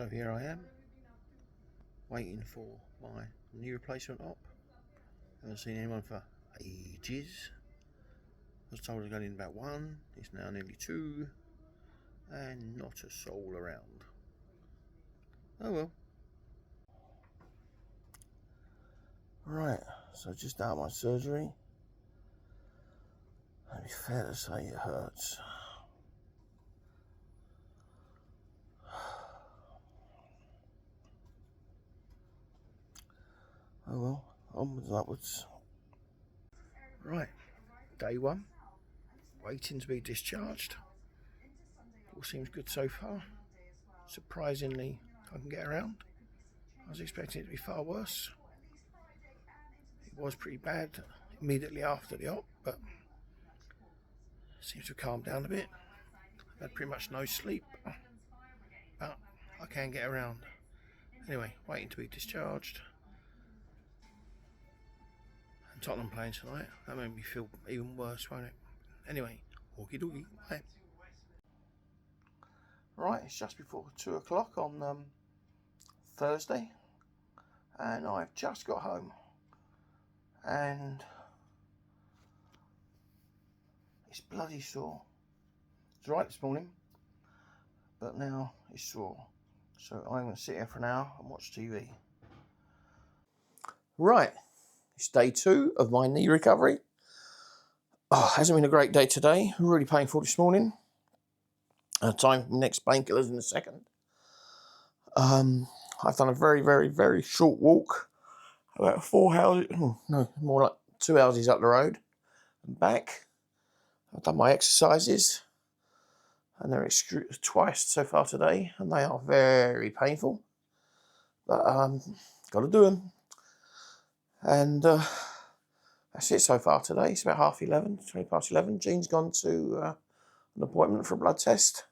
So here I am, waiting for my knee replacement op. Haven't seen anyone for ages. I was told I was going in about 1, it's now nearly 2, and not a soul around. Oh well. Right, so just out of my surgery. It'd be fair to say it hurts. Oh well, onwards and upwards. Right, day 1, waiting to be discharged. All seems good so far. Surprisingly, I can get around. I was expecting it to be far worse. It was pretty bad immediately after the op, but seems to have calmed down a bit. I had pretty much no sleep, but I can get around. Anyway, waiting to be discharged. And Tottenham playing tonight. That made me feel even worse, won't it? Anyway, walkie dookie. Bye. Right, it's just before 2 o'clock on Thursday, and I've just got home. And it's bloody sore. It's right this morning, but now it's sore. So I'm going to sit here for an hour and watch TV. Right, it's day 2 of my knee recovery. Hasn't been a great day today. Really painful this morning. Time for next painkillers in a second. I've done a very, very, very short walk. About 4 houses, no, more like 2 houses up the road and back. I've done my exercises, and they're twice so far today, and they are very painful. But got to do them. And that's it so far today. It's about 11:30, 20 past 11. Jean's gone to an appointment for a blood test.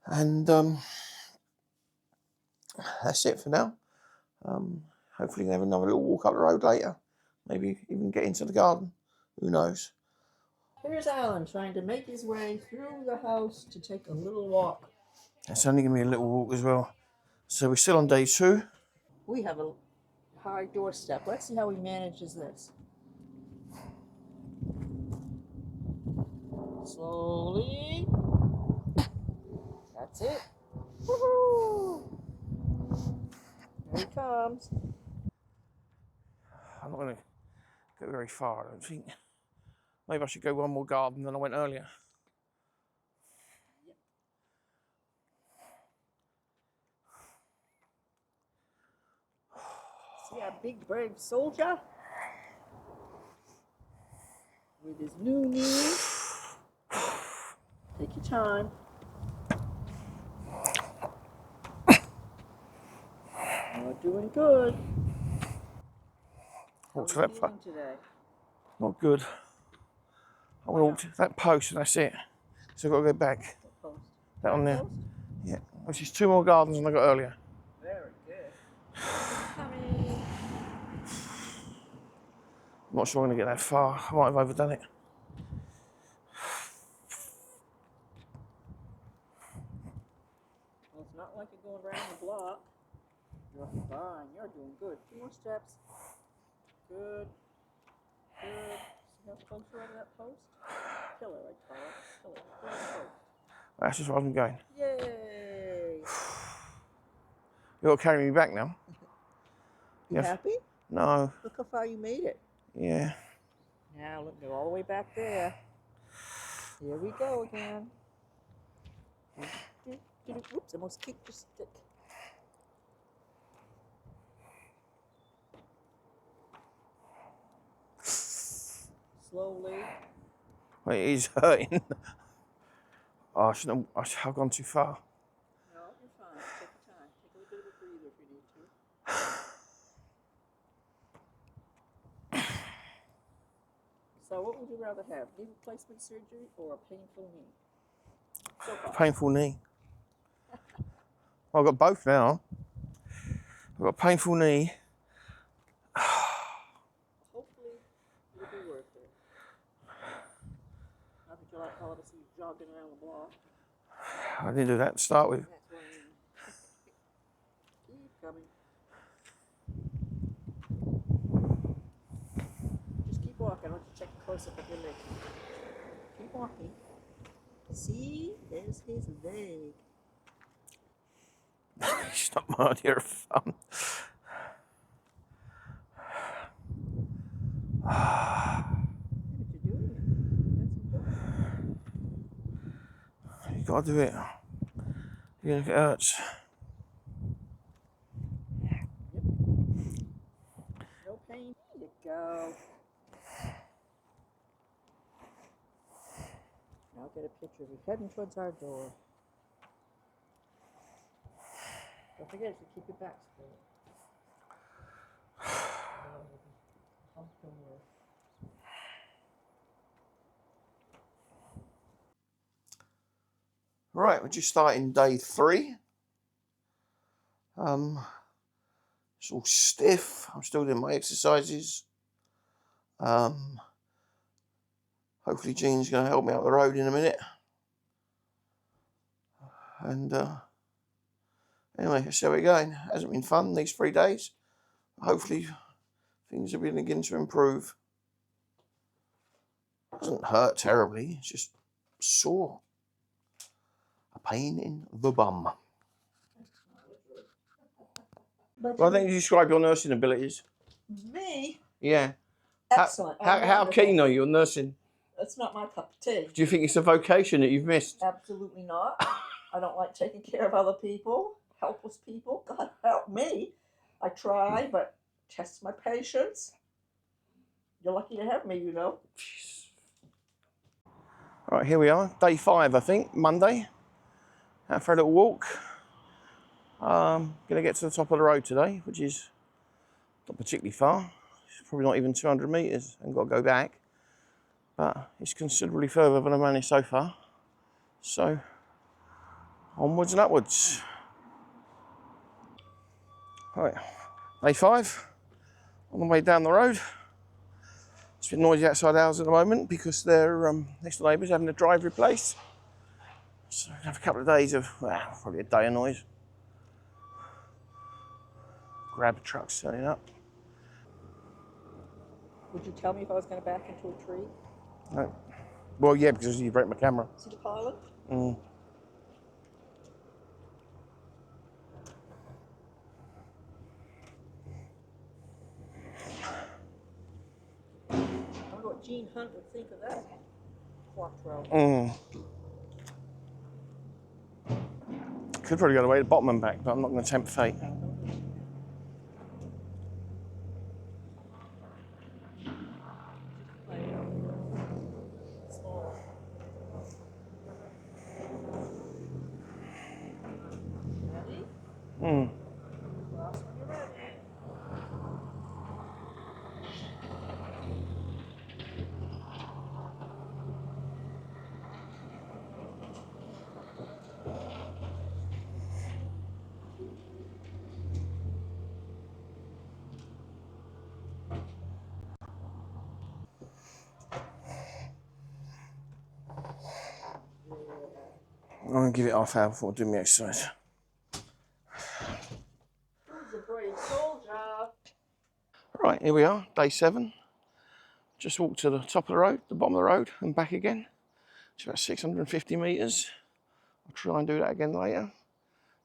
And that's it for now. Hopefully we'll have another little walk up the road later. Maybe even get into the garden. Who knows? Here's Alan trying to make his way through the house to take a little walk. It's only going to be a little walk as well. So we're still on day 2. We have a high doorstep. Let's see how he manages this. Slowly. That's it. Woohoo! Here he comes. I'm not going to go very far, I don't think. Maybe I should go one more garden than I went earlier. See our big brave soldier with his new knees. Take your time. You're doing good. Walk to How are that you feeling today? Not good. I want to walk to that post and that's it. So I've got to go back. What post? That one there. Post? Yeah, which is 2 more gardens than I got earlier. Very good. Coming. I'm not sure I'm going to get that far. I might have overdone it. Well, it's not like you're going around the block. You're fine. You're doing good. 2 more steps. Good. Good. See how close you are to that post? Killer, I call it. Killer. Go to the post. That's just where I'm going. Yay! You've got to carry me back now. You happy? No. Look how far you made it. Yeah. Now look, they're all the way back there. Here we go again. Oops, almost kicked the stick. Slowly. Well, it is hurting. Oh, I've gone too far. No, you're fine. Take your time. Take a little bit of a breather if you need to. So what would you rather have, knee replacement surgery or a painful knee? So far. Painful knee. I've got both now. I've got a painful knee. Hopefully it'll be worth it. Not that you like all to see you jogging around the block. I didn't do that to start with. That's what I mean. walk. I want to check a close-up of your leg. Keep walking. See? There's his leg. It's not my idea of fun. What you're doing? That's important. You gotta do it. Even if it hurts. Yep. No pain. There you go. Now get a picture of you heading towards our door. Don't forget to keep your back straight. Right, we're just starting day 3. It's all stiff. I'm still doing my exercises. Hopefully Jean's going to help me out the road in a minute. And anyway, let's see how we're going. It hasn't been fun these 3 days. Hopefully things are beginning to improve. It doesn't hurt terribly. It's just sore. A pain in the bum. Well, I think you describe your nursing abilities. Me? Yeah. Excellent. How keen are you on nursing? That's not my cup of tea. Do you think it's a vocation that you've missed? Absolutely not. I don't like taking care of other people, helpless people. God help me. I try, but test my patience. You're lucky to have me, you know. Right, here we are. Day 5, I think, Monday. Out for a little walk. Going to get to the top of the road today, which is not particularly far. It's probably not even 200 metres and got to go back. But it's considerably further than I've managed so far. So, onwards and upwards. Right, day 5. On the way down the road. It's a bit noisy outside ours at the moment because their next door neighbours having a drive replaced. So we're going to have a couple of days of, well, probably a day of noise. Grab trucks turning up. Would you tell me if I was going to back into a tree? No. Well, yeah, because you break my camera. See the pilot? Mm. I wonder what Gene Hunt would think of that quattro. Could probably go the way to the bottom and back, but I'm not going to tempt fate. Ready? I'm going to give it half hour before I do my exercise. Who's a brave soldier? Right, here we are, day 7. Just walked to the top of the road, the bottom of the road, and back again. It's about 650 metres. I'll try and do that again later.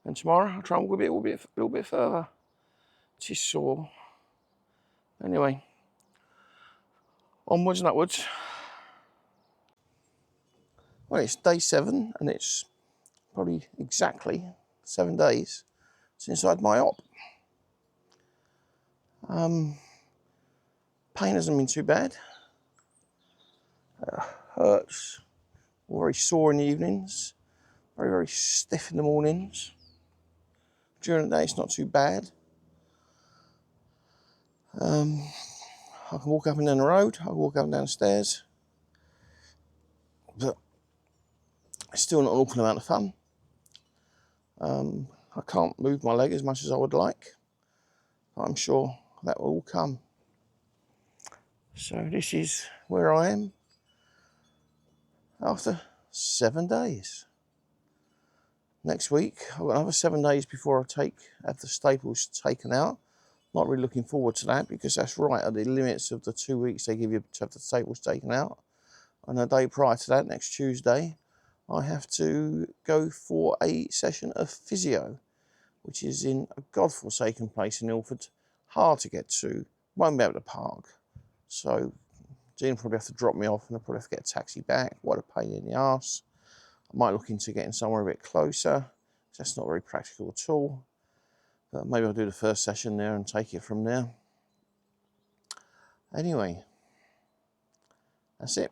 And tomorrow I'll try and walk a little bit further. It is sore. Anyway, onwards and upwards. Well, it's day 7, and it's probably exactly 7 days since I had my op. Pain hasn't been too bad. Hurts. Very sore in the evenings. Very, very stiff in the mornings. During the day, it's not too bad. I can walk up and down the road. I can walk up and down the stairs. But it's still not an awful amount of fun. I can't move my leg as much as I would like. But I'm sure that will all come. So this is where I am after 7 days. Next week, I've got another 7 days before I have the staples taken out. Not really looking forward to that because that's right at the limits of the 2 weeks they give you to have the staples taken out. And the day prior to that, next Tuesday, I have to go for a session of physio, which is in a godforsaken place in Ilford, hard to get to, won't be able to park. So Jean will probably have to drop me off and I'll probably have to get a taxi back. What a pain in the arse. I might look into getting somewhere a bit closer. That's not very practical at all. But maybe I'll do the first session there and take it from there. Anyway, that's it.